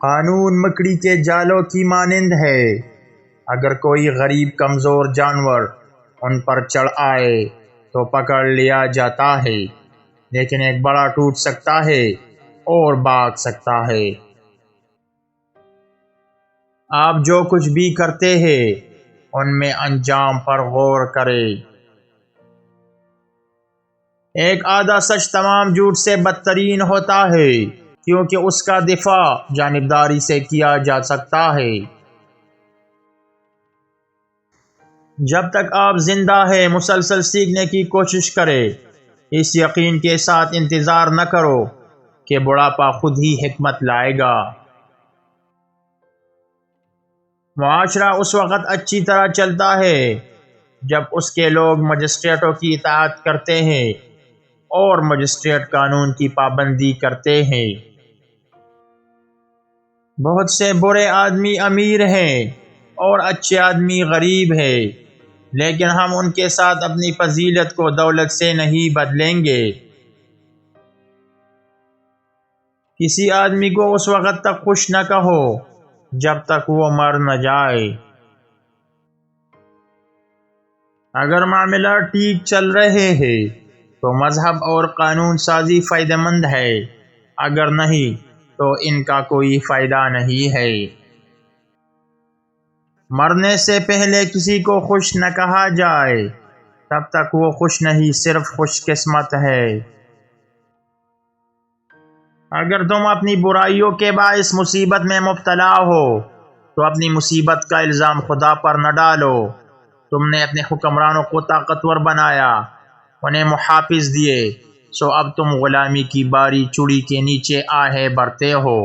قانون مکڑی کے جالوں کی مانند ہے، اگر کوئی غریب کمزور جانور ان پر چڑھ آئے تو پکڑ لیا جاتا ہے، لیکن ایک بڑا ٹوٹ سکتا ہے اور بھاگ سکتا ہے۔ آپ جو کچھ بھی کرتے ہیں ان میں انجام پر غور کریں۔ ایک آدھا سچ تمام جھوٹ سے بدترین ہوتا ہے، کیونکہ اس کا دفاع جانبداری سے کیا جا سکتا ہے۔ جب تک آپ زندہ ہیں مسلسل سیکھنے کی کوشش کریں، اس یقین کے ساتھ انتظار نہ کرو کہ بڑھاپا خود ہی حکمت لائے گا۔ معاشرہ اس وقت اچھی طرح چلتا ہے جب اس کے لوگ مجسٹریٹوں کی اطاعت کرتے ہیں اور مجسٹریٹ قانون کی پابندی کرتے ہیں۔ بہت سے برے آدمی امیر ہیں اور اچھے آدمی غریب ہیں، لیکن ہم ان کے ساتھ اپنی فضیلت کو دولت سے نہیں بدلیں گے۔ کسی آدمی کو اس وقت تک خوش نہ کہو جب تک وہ مر نہ جائے۔ اگر معاملات ٹھیک چل رہے ہیں تو مذہب اور قانون سازی فائدہ مند ہے، اگر نہیں تو ان کا کوئی فائدہ نہیں ہے۔ مرنے سے پہلے کسی کو خوش نہ کہا جائے، تب تک وہ خوش نہیں، صرف خوش قسمت ہے۔ اگر تم اپنی برائیوں کے باعث مصیبت میں مبتلا ہو تو اپنی مصیبت کا الزام خدا پر نہ ڈالو۔ تم نے اپنے حکمرانوں کو طاقتور بنایا، انہیں محافظ دیے، سو اب تم غلامی کی باری چوڑی کے نیچے آہے بھرتے ہو۔